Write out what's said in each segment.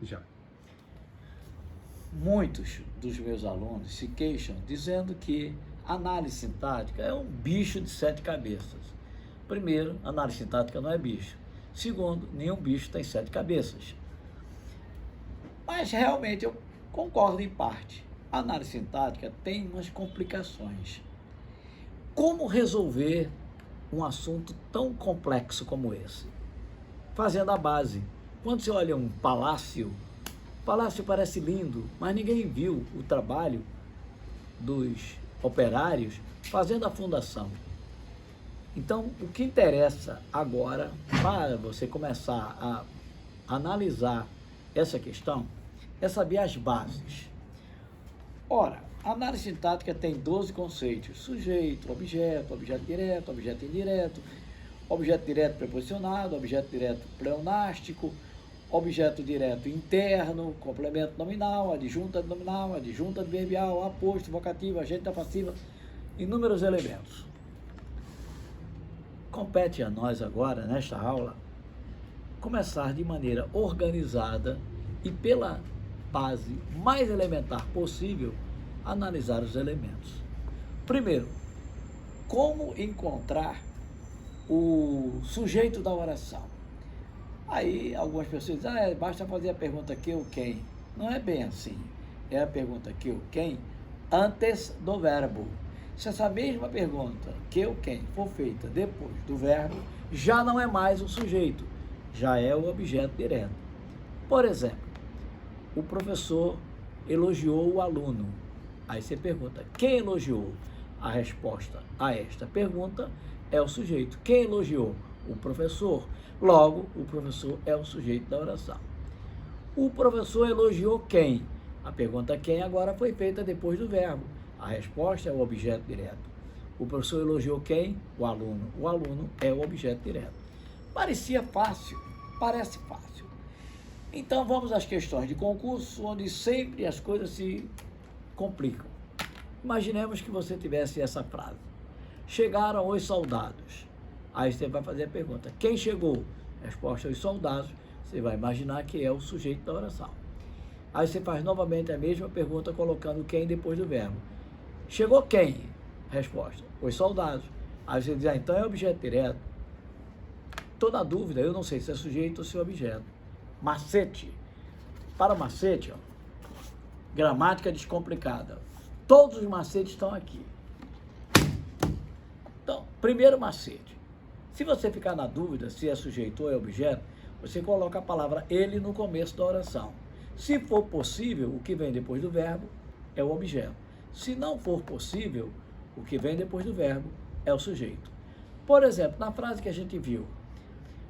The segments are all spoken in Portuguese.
Já. Muitos dos meus alunos se queixam dizendo que a análise sintática é um bicho de 7 cabeças. Primeiro, a análise sintática não é bicho. Segundo, nenhum bicho tem 7 cabeças. Mas realmente eu concordo em parte. A análise sintática tem umas complicações. Como resolver um assunto tão complexo como esse? Fazendo a base. Quando você olha um palácio, o palácio parece lindo, mas ninguém viu o trabalho dos operários fazendo a fundação. Então, o que interessa agora, para você começar a analisar essa questão, é saber as bases. Ora, a análise sintática tem 12 conceitos: sujeito, objeto direto, objeto indireto, objeto direto preposicionado, objeto direto pleonástico, objeto direto interno, complemento nominal, adjunta nominal, adjunta adverbial, aposto, vocativo, agente passiva, inúmeros elementos. Compete a nós agora, nesta aula, começar de maneira organizada e pela base mais elementar possível, analisar os elementos. Primeiro, como encontrar o sujeito da oração? Aí algumas pessoas dizem, basta fazer a pergunta que ou quem. Não é bem assim. É a pergunta que ou quem antes do verbo. Se essa mesma pergunta, que ou quem, for feita depois do verbo, já não é mais o sujeito, já é o objeto direto. Por exemplo, o professor elogiou o aluno. Aí você pergunta, quem elogiou? A resposta a esta pergunta é o sujeito. Quem elogiou? O professor. Logo, o professor é o sujeito da oração. O professor elogiou quem? A pergunta quem agora foi feita depois do verbo. A resposta é o objeto direto. O professor elogiou quem? O aluno. O aluno é o objeto direto. Parecia fácil, parece fácil. Então vamos às questões de concurso, onde sempre as coisas se complicam. Imaginemos que você tivesse essa frase: chegaram os soldados. Aí você vai fazer a pergunta, quem chegou? Resposta, os soldados. Você vai imaginar que é o sujeito da oração. Aí você faz novamente a mesma pergunta, colocando quem depois do verbo. Chegou quem? Resposta, os soldados. Aí você diz, então é objeto direto. Estou na dúvida, eu não sei se é sujeito ou se é objeto. Macete. Para macete, gramática descomplicada. Todos os macetes estão aqui. Então, primeiro macete. Se você ficar na dúvida se é sujeito ou é objeto, você coloca a palavra ele no começo da oração. Se for possível, o que vem depois do verbo é o objeto. Se não for possível, o que vem depois do verbo é o sujeito. Por exemplo, na frase que a gente viu,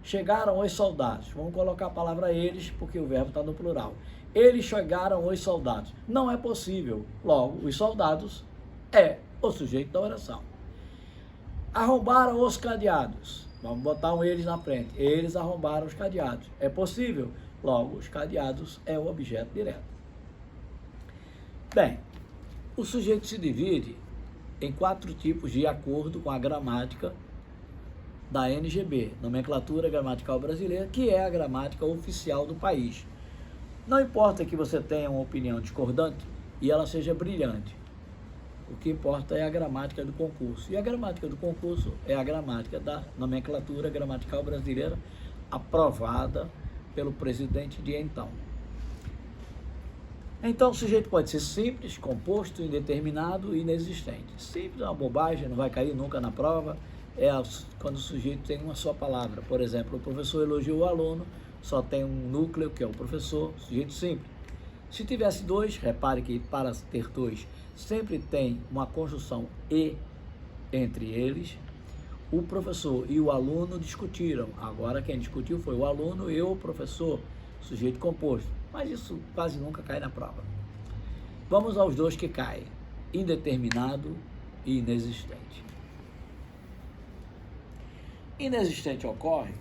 chegaram os soldados. Vamos colocar a palavra eles, porque o verbo está no plural. Eles chegaram os soldados. Não é possível. Logo, os soldados é o sujeito da oração. Arrombaram os cadeados. Vamos botar um eles na frente. Eles arrombaram os cadeados. É possível. Logo, os cadeados é o objeto direto. Bem, o sujeito se divide em 4 tipos de acordo com a gramática da NGB, Nomenclatura Gramatical Brasileira, que é a gramática oficial do país. Não importa que você tenha uma opinião discordante e ela seja brilhante. O que importa é a gramática do concurso. E a gramática do concurso é a gramática da Nomenclatura Gramatical Brasileira, aprovada pelo presidente de então. Então, o sujeito pode ser simples, composto, indeterminado e inexistente. Simples é uma bobagem, não vai cair nunca na prova. É quando o sujeito tem uma só palavra. Por exemplo, o professor elogiou o aluno, só tem um núcleo, que é o professor, sujeito simples. Se tivesse 2, repare que para ter 2, sempre tem uma conjunção e entre eles. O professor e o aluno discutiram. Agora quem discutiu foi o aluno e o professor, sujeito composto. Mas isso quase nunca cai na prova. Vamos aos 2 que caem: indeterminado e inexistente. Inexistente ocorre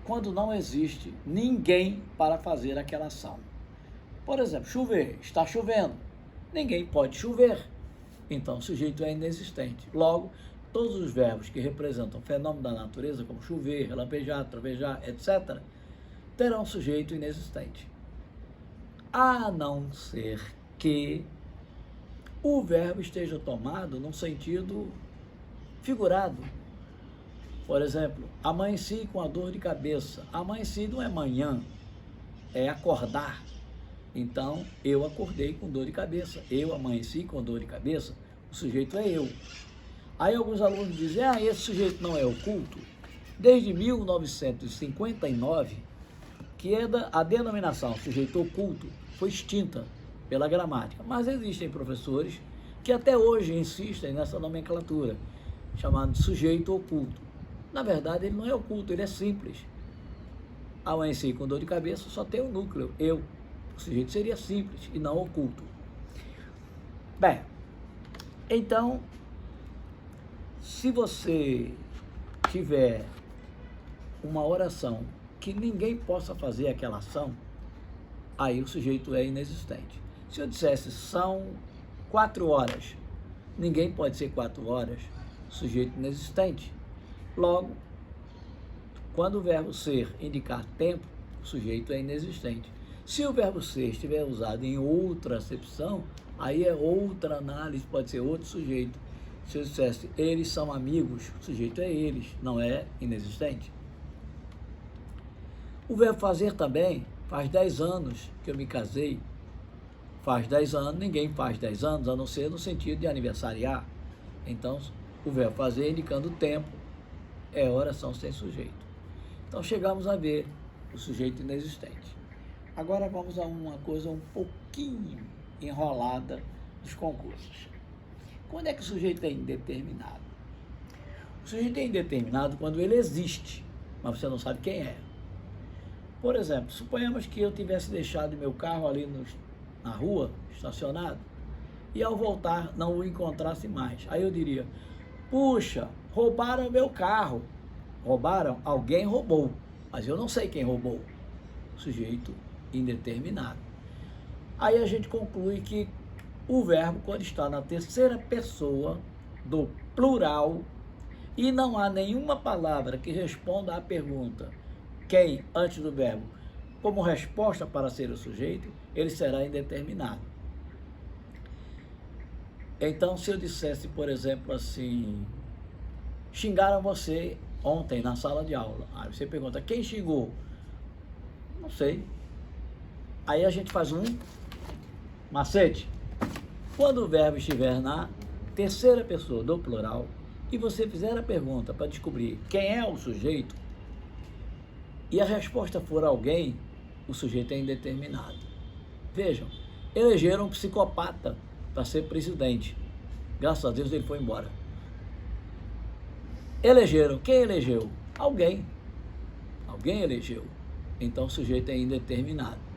quando não existe ninguém para fazer aquela ação. Por exemplo, chover, está chovendo, ninguém pode chover, então o sujeito é inexistente. Logo, todos os verbos que representam fenômeno da natureza, como chover, relampejar, trovejar, etc., terão sujeito inexistente. a não ser que o verbo esteja tomado num sentido figurado. Por exemplo, amanheci com a dor de cabeça. Amanheci não é manhã, é acordar. Então, eu acordei com dor de cabeça. Eu amanheci com dor de cabeça. O sujeito é eu. Aí alguns alunos dizem, esse sujeito não é oculto. Desde 1959, que a denominação sujeito oculto foi extinta pela gramática. Mas existem professores que até hoje insistem nessa nomenclatura, chamado de sujeito oculto. Na verdade, ele não é oculto, ele é simples. Amanheci com dor de cabeça, só tem o núcleo, eu. O sujeito seria simples e não oculto. Bem, então, se você tiver uma oração que ninguém possa fazer aquela ação, aí o sujeito é inexistente. Se eu dissesse são 4 horas, ninguém pode ser 4 horas, sujeito inexistente. Logo, quando o verbo ser indicar tempo, o sujeito é inexistente. Se o verbo ser estiver usado em outra acepção, aí é outra análise, pode ser outro sujeito. Se eu dissesse eles são amigos, o sujeito é eles, não é inexistente. O verbo fazer também, faz 10 anos que eu me casei. Faz 10 anos, ninguém faz 10 anos, a não ser no sentido de aniversariar. Então, o verbo fazer indicando o tempo é oração sem sujeito. Então, chegamos a ver o sujeito inexistente. Agora vamos a uma coisa um pouquinho enrolada dos concursos. Quando é que o sujeito é indeterminado? O sujeito é indeterminado quando ele existe, mas você não sabe quem é. Por exemplo, suponhamos que eu tivesse deixado meu carro ali na rua, estacionado, e ao voltar não o encontrasse mais. Aí eu diria, puxa, roubaram meu carro. Roubaram? Alguém roubou, mas eu não sei quem roubou. Sujeito indeterminado. Aí a gente conclui que o verbo, quando está na terceira pessoa do plural e não há nenhuma palavra que responda à pergunta quem antes do verbo como resposta para ser o sujeito, ele será indeterminado. Então, se eu dissesse, por exemplo, assim, xingaram você ontem na sala de aula. Aí você pergunta, quem xingou? Não sei. Aí a gente faz um macete. Quando o verbo estiver na terceira pessoa do plural e você fizer a pergunta para descobrir quem é o sujeito e a resposta for alguém, o sujeito é indeterminado. Vejam, elegeram um psicopata para ser presidente. Graças a Deus ele foi embora. Elegeram. Quem elegeu? Alguém. Alguém elegeu. Então o sujeito é indeterminado.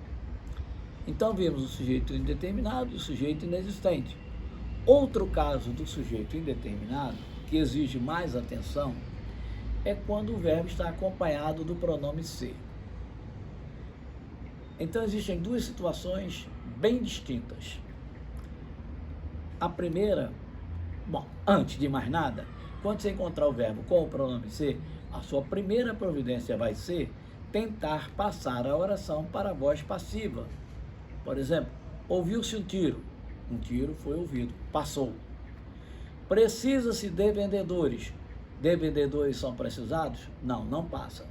Então vimos o sujeito indeterminado e o sujeito inexistente. Outro caso do sujeito indeterminado, que exige mais atenção, é quando o verbo está acompanhado do pronome ser. Então existem duas situações bem distintas. A primeira, antes de mais nada, quando você encontrar o verbo com o pronome ser, a sua primeira providência vai ser tentar passar a oração para a voz passiva. Por exemplo, ouviu-se um tiro foi ouvido, passou. Precisa-se de vendedores são precisados? Não, não passa.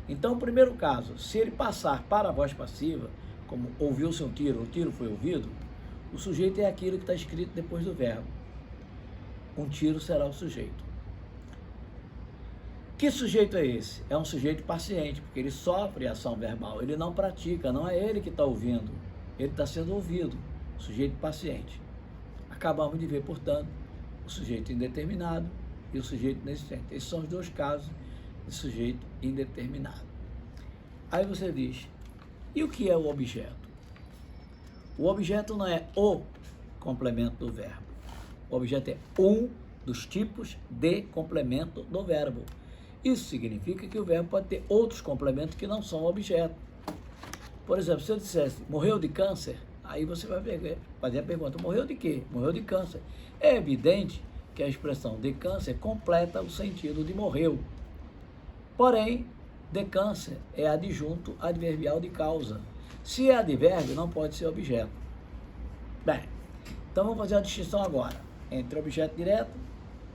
Então, o primeiro caso, se ele passar para a voz passiva, como ouviu-se um tiro, o tiro foi ouvido, o sujeito é aquilo que está escrito depois do verbo. Um tiro será o sujeito. Que sujeito é esse? É um sujeito paciente, porque ele sofre a ação verbal, ele não pratica, não é ele que está ouvindo, ele está sendo ouvido, sujeito paciente. Acabamos de ver, portanto, o sujeito indeterminado e o sujeito inexistente. Esses são os dois casos de sujeito indeterminado. Aí você diz, e o que é o objeto? O objeto não é o complemento do verbo. O objeto é um dos tipos de complemento do verbo. Isso significa que o verbo pode ter outros complementos que não são objeto. Por exemplo, se eu dissesse, morreu de câncer, aí você vai fazer a pergunta, morreu de quê? Morreu de câncer. É evidente que a expressão de câncer completa o sentido de morreu. Porém, de câncer é adjunto adverbial de causa. Se é advérbio, não pode ser objeto. Bem, então vamos fazer a distinção agora entre objeto direto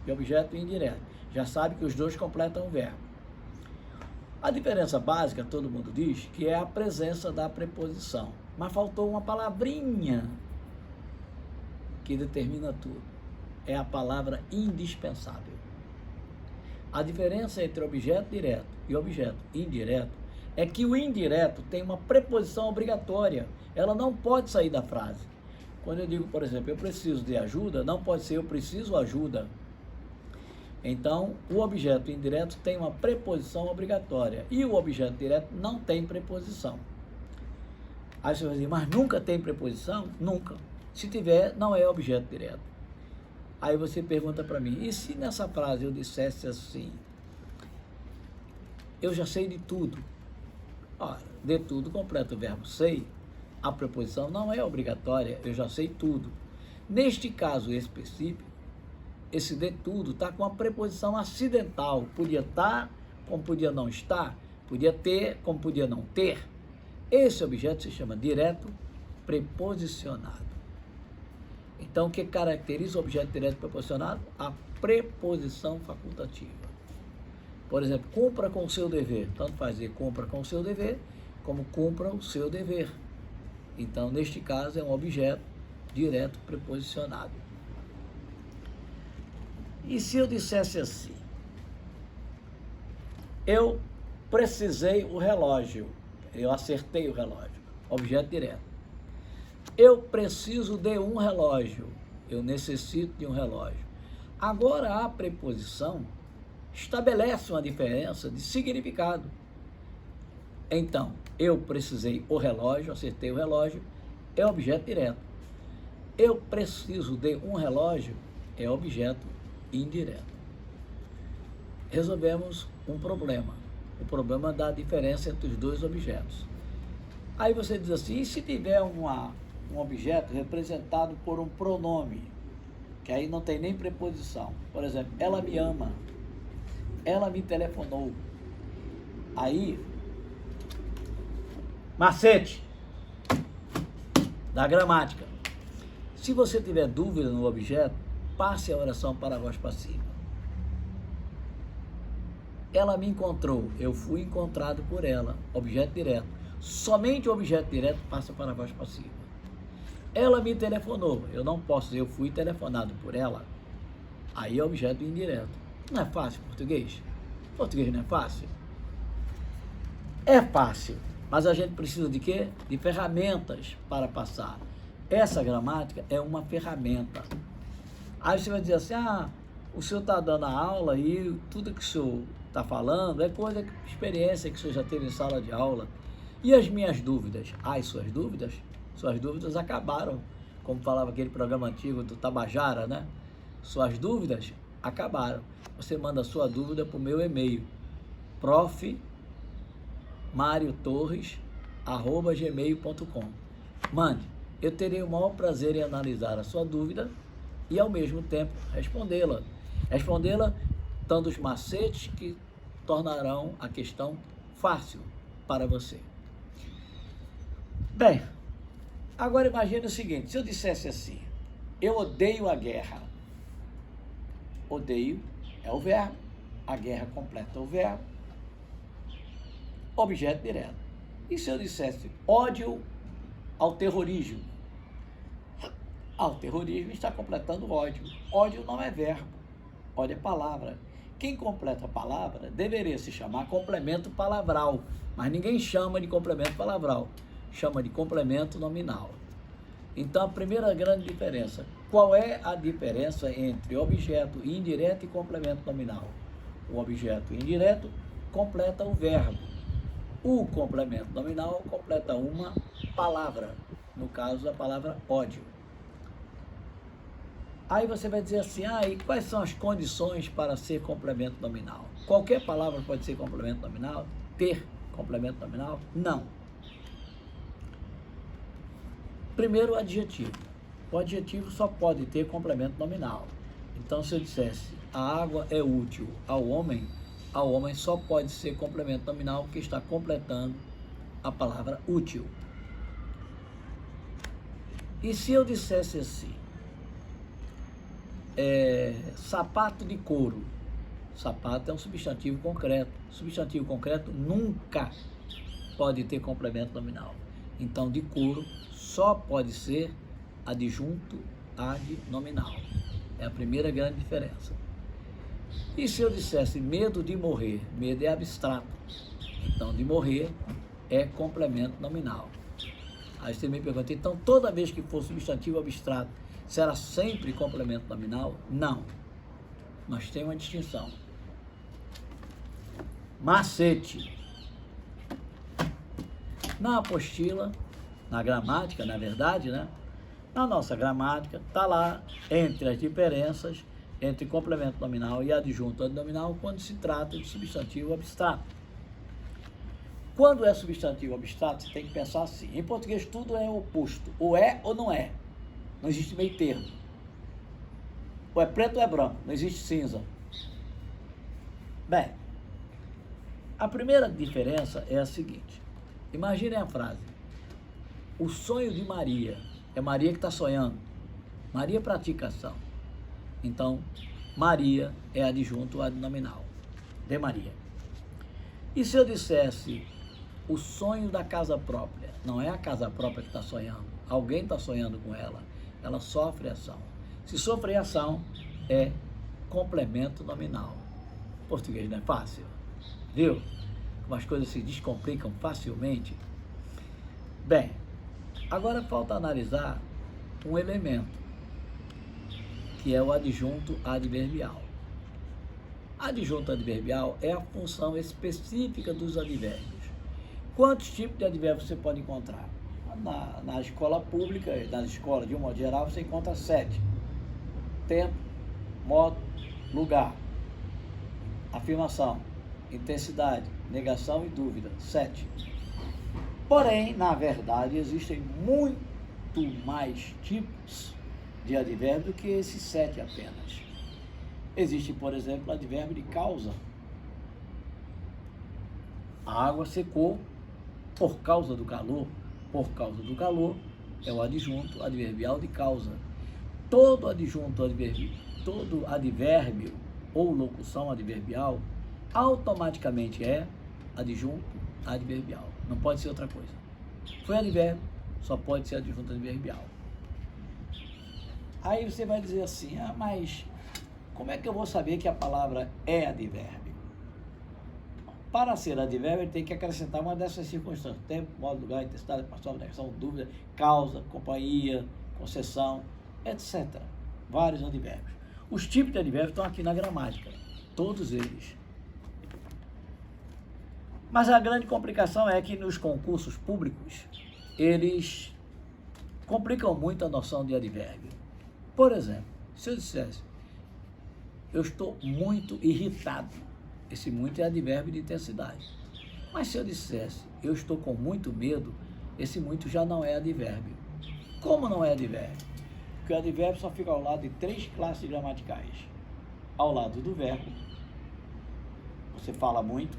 e objeto indireto. Já sabe que os dois completam o verbo. A diferença básica, todo mundo diz, que é a presença da preposição. Mas faltou uma palavrinha que determina tudo. É a palavra indispensável. A diferença entre objeto direto e objeto indireto é que o indireto tem uma preposição obrigatória. Ela não pode sair da frase. Quando eu digo, por exemplo, eu preciso de ajuda, não pode ser eu preciso ajuda. Então, o objeto indireto tem uma preposição obrigatória e o objeto direto não tem preposição. Aí você vai dizer, mas nunca tem preposição? Nunca. Se tiver, não é objeto direto. Aí você pergunta para mim, e se nessa frase eu dissesse assim, eu já sei de tudo? Ora, de tudo completa o verbo sei, a preposição não é obrigatória, eu já sei tudo. Neste caso específico, esse de tudo está com a preposição acidental, podia estar, como podia não estar, podia ter, como podia não ter. Esse objeto se chama direto preposicionado. Então, o que caracteriza o objeto direto preposicionado? A preposição facultativa. Por exemplo, cumpra com o seu dever. Tanto faz dizer cumpra com o seu dever, como cumpra o seu dever. Então, neste caso, é um objeto direto preposicionado. E se eu dissesse assim, eu precisei o relógio, eu acertei o relógio, objeto direto. Eu preciso de um relógio, eu necessito de um relógio. Agora, a preposição estabelece uma diferença de significado. Então, eu precisei o relógio, acertei o relógio, é objeto direto. Eu preciso de um relógio, é objeto indireto. Resolvemos um problema, o problema da diferença entre os dois objetos. Aí você diz assim, e se tiver um objeto representado por um pronome, que aí não tem nem preposição, por exemplo, ela me ama, ela me telefonou, aí, macete da gramática, se você tiver dúvida no objeto, passe a oração para a voz passiva. Ela me encontrou, eu fui encontrado por ela, objeto direto. Somente o objeto direto passa para a voz passiva. Ela me telefonou, eu não posso dizer eu fui telefonado por ela, aí é objeto indireto. Não é fácil português? Português não é fácil? É fácil, mas a gente precisa de quê? De ferramentas para passar. Essa gramática é uma ferramenta. Aí você vai dizer assim, o senhor está dando a aula e tudo que o senhor está falando é coisa, experiência que o senhor já teve em sala de aula. E as minhas dúvidas? As suas dúvidas? Suas dúvidas acabaram, como falava aquele programa antigo do Tabajara, né? Suas dúvidas acabaram. Você manda a sua dúvida para o meu e-mail, profmariotorres@gmail.com. Mande, eu terei o maior prazer em analisar a sua dúvida e, ao mesmo tempo, respondê-la. Respondê-la dando os macetes que tornarão a questão fácil para você. Bem, agora imagine o seguinte, se eu dissesse assim, eu odeio a guerra. Odeio é o verbo, a guerra completa o verbo, objeto direto. E se eu dissesse ódio ao terrorismo? Ao terrorismo está completando ódio. Ódio não é verbo, ódio é palavra. Quem completa a palavra deveria se chamar complemento palavral, mas ninguém chama de complemento palavral, chama de complemento nominal. Então, a primeira grande diferença, qual é a diferença entre objeto indireto e complemento nominal? O objeto indireto completa o verbo. O complemento nominal completa uma palavra, no caso, a palavra ódio. Aí você vai dizer assim, e quais são as condições para ser complemento nominal? Qualquer palavra pode ser complemento nominal? Ter complemento nominal? Não. Primeiro, o adjetivo. O adjetivo só pode ter complemento nominal. Então, se eu dissesse, a água é útil ao homem só pode ser complemento nominal que está completando a palavra útil. E se eu dissesse assim, sapato de couro? Sapato é um substantivo concreto. Substantivo concreto nunca pode ter complemento nominal. Então, de couro só pode ser adjunto ad nominal. É a primeira grande diferença. E se eu dissesse medo de morrer? Medo é abstrato. Então, de morrer é complemento nominal. Aí você me pergunta, então toda vez que for substantivo abstrato, será sempre complemento nominal? Não. Nós temos uma distinção. Macete. Na apostila, na gramática, na verdade, né? Na nossa gramática, está lá entre as diferenças entre complemento nominal e adjunto adnominal quando se trata de substantivo abstrato. Quando é substantivo abstrato, você tem que pensar assim. Em português, tudo é oposto. Ou é ou não é. Não existe meio termo. Ou é preto ou é branco. Não existe cinza. Bem, a primeira diferença é a seguinte. Imaginem a frase. O sonho de Maria. É Maria que está sonhando. Maria pratica ação. Então, Maria é adjunto adnominal. De Maria. E se eu dissesse o sonho da casa própria? Não é a casa própria que está sonhando. Alguém está sonhando com ela. Ela sofre ação. Se sofrer ação, é complemento nominal. Português não é fácil. Viu? Como as coisas se descomplicam facilmente. Bem, agora falta analisar um elemento, que é o adjunto adverbial. Adjunto adverbial é a função específica dos advérbios. Quantos tipos de advérbios você pode encontrar? Na escola pública, nas escolas de um modo geral, você encontra 7. Tempo, modo, lugar, afirmação, intensidade, negação e dúvida. 7. Porém, na verdade, existem muito mais tipos de advérbio do que esses 7 apenas. Existe, por exemplo, o advérbio de causa. A água secou por causa do calor. Por causa do calor é o adjunto adverbial de causa. Todo advérbio ou locução adverbial automaticamente é adjunto adverbial. Não pode ser outra coisa. Foi advérbio, só pode ser adjunto adverbial. Aí você vai dizer assim, mas como é que eu vou saber que a palavra é advérbio? Para ser advérbio, ele tem que acrescentar uma dessas circunstâncias. Tempo, modo, lugar, intensidade, participação, negação, dúvida, causa, companhia, concessão, etc. Vários advérbios. Os tipos de advérbios estão aqui na gramática. Todos eles. Mas a grande complicação é que nos concursos públicos, eles complicam muito a noção de advérbio. Por exemplo, se eu dissesse, eu estou muito irritado, esse muito é advérbio de intensidade. Mas se eu dissesse, eu estou com muito medo, esse muito já não é advérbio. Como não é advérbio? Porque o advérbio só fica ao lado de 3 classes gramaticais. Ao lado do verbo, você fala muito.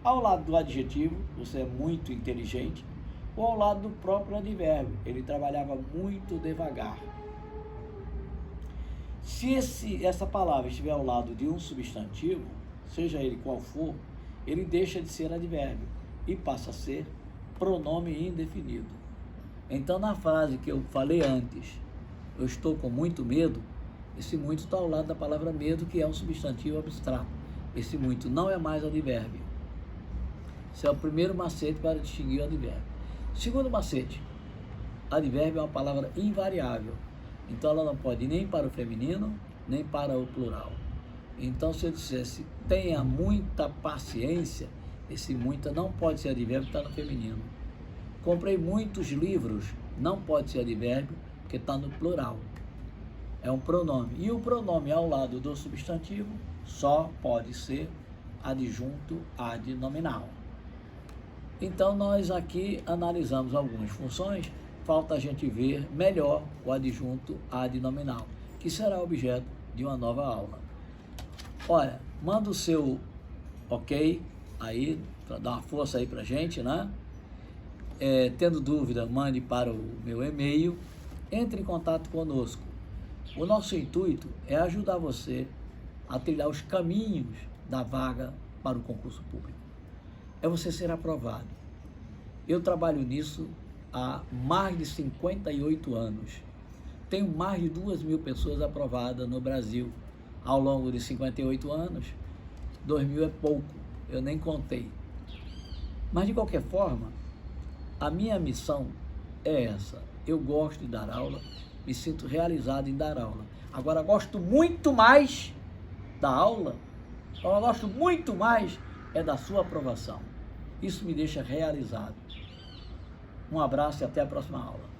Ao lado do adjetivo, você é muito inteligente. Ou ao lado do próprio advérbio, ele trabalhava muito devagar. Se essa palavra estiver ao lado de um substantivo, seja ele qual for, ele deixa de ser advérbio e passa a ser pronome indefinido. Então, na frase que eu falei antes, eu estou com muito medo, esse muito está ao lado da palavra medo, que é um substantivo abstrato. Esse muito não é mais advérbio. Esse é o primeiro macete para distinguir o advérbio. Segundo macete, advérbio é uma palavra invariável. Então, ela não pode ir nem para o feminino, nem para o plural. Então, se eu dissesse, tenha muita paciência, esse muita não pode ser advérbio, está no feminino. Comprei muitos livros, não pode ser advérbio, porque está no plural. É um pronome. E o pronome ao lado do substantivo só pode ser adjunto adnominal. Então, nós aqui analisamos algumas funções. Falta a gente ver melhor o adjunto adnominal, que será objeto de uma nova aula. Olha, manda o seu ok aí, para dar uma força aí para a gente, né? Tendo dúvida, mande para o meu e-mail, entre em contato conosco. O nosso intuito é ajudar você a trilhar os caminhos da vaga para o concurso público. É você ser aprovado. Eu trabalho nisso há mais de 58 anos. Tenho mais de 2.000 pessoas aprovadas no Brasil ao longo de 58 anos. 2.000 é pouco, eu nem contei. Mas, de qualquer forma, a minha missão é essa. Eu gosto de dar aula, me sinto realizado em dar aula. Agora, gosto muito mais da aula, eu gosto muito mais é da sua aprovação. Isso me deixa realizado. Um abraço e até a próxima aula.